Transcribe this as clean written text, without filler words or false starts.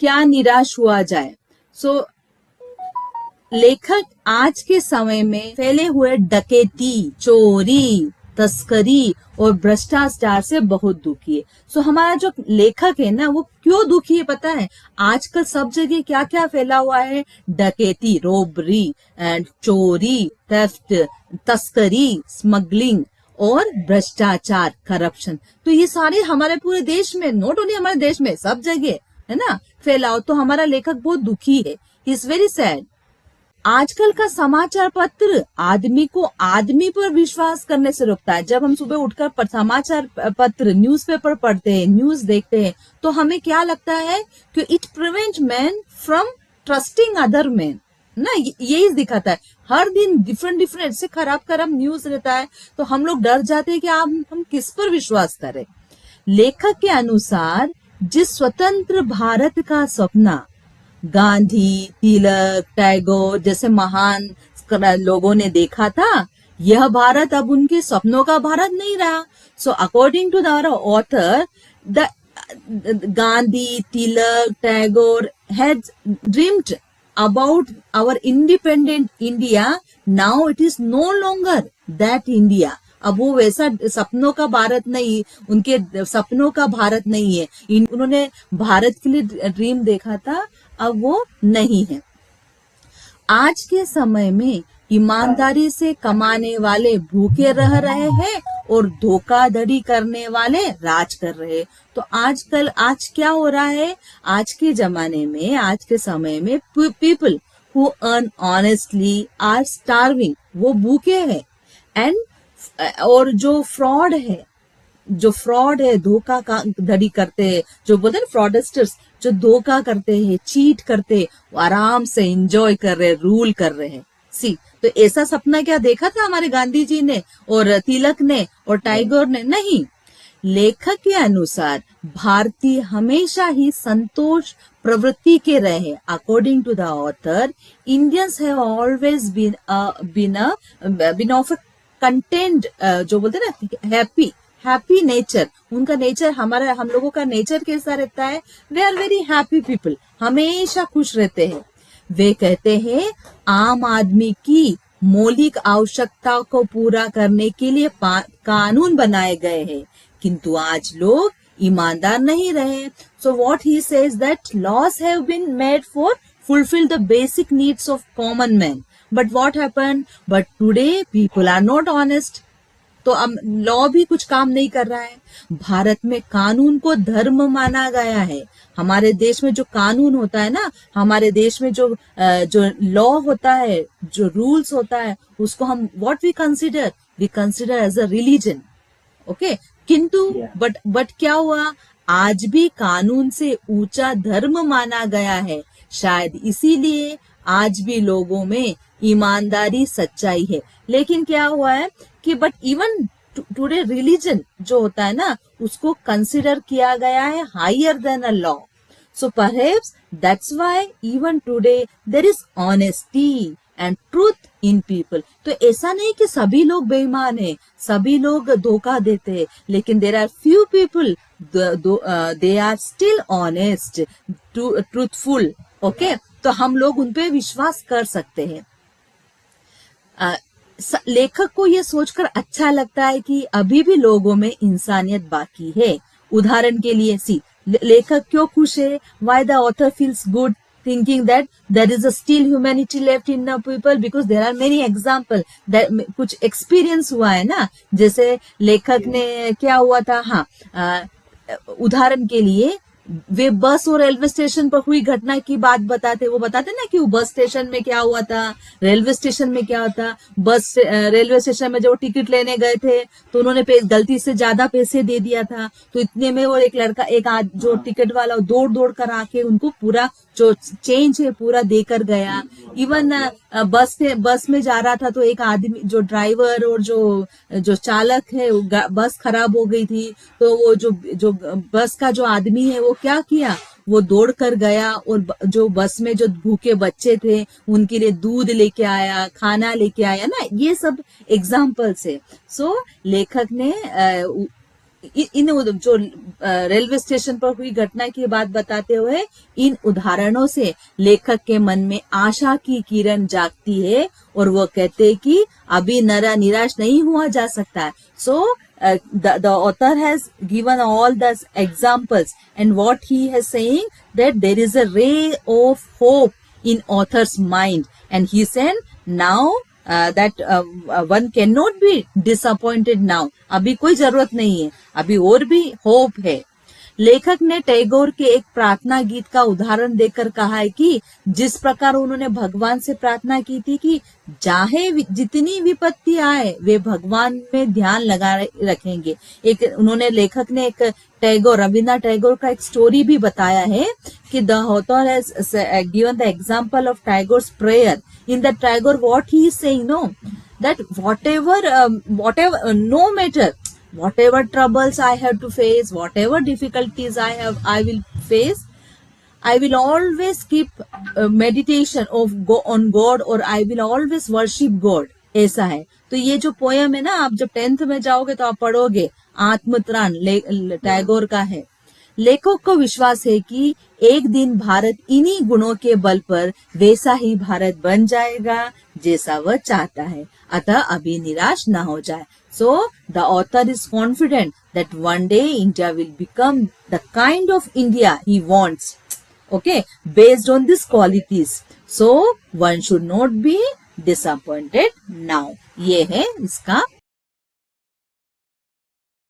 क्या निराश हुआ जाए। सो लेखक आज के समय में फैले हुए डकैती, चोरी, तस्करी और भ्रष्टाचार से बहुत दुखी है। सो हमारा जो लेखक है ना, वो क्यों दुखी है पता है? आजकल सब जगह क्या क्या फैला हुआ है? डकैती, रोबरी एंड चोरी, थेफ्ट, तस्करी, स्मगलिंग और भ्रष्टाचार, करप्शन। तो ये सारे हमारे पूरे देश में, नॉट ओनली हमारे देश में, सब जगह है ना फैलाओ। तो हमारा लेखक बहुत दुखी है, ही इज वेरी सैड। आजकल का समाचार पत्र आदमी को आदमी पर विश्वास करने से रोकता है। जब हम सुबह उठकर समाचार पत्र, न्यूज़पेपर पढ़ते हैं, न्यूज देखते हैं, तो हमें क्या लगता है कि it prevent man from trusting other man ना, यही दिखाता है। हर दिन डिफरेंट से खराब न्यूज रहता है, तो हम लोग डर जाते हैं कि हम किस पर विश्वास करें। लेखक के अनुसार जिस स्वतंत्र भारत का सपना गांधी, तिलक, टैगोर जैसे महान लोगों ने देखा था, यह भारत अब उनके सपनों का भारत नहीं रहा। So according to the author, the Gandhi, Tilak, Tagore had dreamed about our independent India. Now it is no longer that India. अब वो वैसा सपनों का भारत नहीं, उनके सपनों का भारत नहीं है। उन्होंने भारत के लिए ड्रीम देखा था, अब वो नहीं है। आज के समय में ईमानदारी से कमाने वाले भूखे रह रहे हैं और धोखाधड़ी करने वाले राज कर रहे हैं। तो आज क्या हो रहा है? आज के जमाने में, आज के समय में people who earn honestly are starving, वो भूखे हैं। एंड और जो फ्रॉड है, धोखाधड़ी करते हैं, जो बोलते हैं फ्रॉडस्टर्स, जो धोखा करते हैं, चीट करते हैं, आराम से एंजॉय कर रहे, रूल कर रहे हैं। सी, तो ऐसा सपना क्या देखा था हमारे गांधी जी ने और तिलक ने और टैगोर ने? नहीं। लेखक के अनुसार भारतीय हमेशा ही संतोष प्रवृत्ति के रहे। According to the author, Indians have always been of content, जो बोलते हैं ना हैप्पी नेचर। उनका नेचर, हम लोगों का नेचर कैसा रहता है? वे आर वेरी हैप्पी पीपल, हमेशा खुश रहते हैं। वे कहते हैं आम आदमी की मौलिक आवश्यकता को पूरा करने के लिए कानून बनाए गए हैं, किंतु आज लोग ईमानदार नहीं रहे। So what he says that laws have been made for fulfill the basic needs of common man, but what happened? But today people are not honest. तो अब लॉ भी कुछ काम नहीं कर रहा है। भारत में कानून को धर्म माना गया है। हमारे देश में जो कानून होता है ना, हमारे देश में जो लॉ होता है, जो रूल्स होता है, उसको हम what we consider as a religion. Okay, किंतु बट क्या हुआ? आज भी कानून से ऊंचा धर्म माना गया है। शायद इसीलिए आज भी लोगों में ईमानदारी, सच्चाई है। लेकिन क्या हुआ है कि बट इवन टुडे रिलीजन जो होता है ना, उसको कंसिडर किया गया है higher than a law. So perhaps that's why even today there is honesty and truth in people. तो ऐसा नहीं कि सभी लोग बेईमान है, सभी लोग धोखा देते हैं, लेकिन there are few people, they are still honest, truthful. Okay, तो हम लोग उन पे विश्वास कर सकते हैं। लेखक को ये सोचकर अच्छा लगता है कि अभी भी लोगों में इंसानियत बाकी है। उदाहरण के लिए लेखक क्यों खुश है? Why the author feels good thinking that there is a still humanity left in the people? Because there are many examples that कुछ एक्सपीरियंस हुआ है ना, जैसे लेखक ने क्या हुआ था। हाँ, उदाहरण के लिए वे बस और रेलवे स्टेशन पर हुई घटना की बात बताते, वो बताते ना कि वो बस स्टेशन में क्या हुआ था, रेलवे स्टेशन में क्या होता। रेलवे स्टेशन में जब टिकट लेने गए थे तो उन्होंने गलती से ज्यादा पैसे दे दिया था, तो इतने में वो एक लड़का, जो टिकट वाला, दौड़ कर आके उनको पूरा जो चेंज है पूरा देकर गया। इवन बस में जा रहा था तो एक आदमी, जो ड्राइवर और जो चालक है, बस खराब हो गई थी, तो वो जो बस का जो आदमी है वो क्या किया, वो दौड़ कर गया और जो बस में जो भूखे बच्चे थे उनके लिए दूध लेके आया, खाना लेके आया ना। ये सब एग्जाम्पल्स है। सो लेखक ने इन जो रेलवे स्टेशन पर हुई घटना की बात बताते हुए इन उदाहरणों से लेखक के मन में आशा की किरण जागती है और वो कहते हैं कि अभी निराश नहीं हुआ जा सकता है. सो the author has given all the examples, and what he has saying that there is a ray of hope in author's mind, and he said now that one cannot be disappointed now. अभी कोई जरूरत नहीं है, अभी और भी hope है. लेखक ने टैगोर के एक प्रार्थना गीत का उदाहरण देकर कहा है कि जिस प्रकार उन्होंने भगवान से प्रार्थना की थी कि चाहे जितनी विपत्ति आए वे भगवान में ध्यान लगा रखेंगे. एक उन्होंने लेखक ने एक रविन्द्रनाथ टैगोर का एक स्टोरी भी बताया है कि the author has given the example of Tagore's prayer. In the Tagore what he is saying, know that whatever no matter whatever troubles I have to face, whatever difficulties I will face, I will always keep meditation on God, or I will always worship God. ऐसा है. तो ये जो poem है ना, आप जब 10th में जाओगे तो आप पढ़ोगे, आत्मत्राण टैगोर का है. लेखक को विश्वास है कि एक दिन भारत इन्हीं गुणों के बल पर वैसा ही भारत बन जाएगा जैसा वह चाहता है. अतः अभी निराश ना हो जाए. So the author is confident that one day India will become the kind of India he wants. Okay, based on these qualities. So one should not be disappointed now. ये है इसका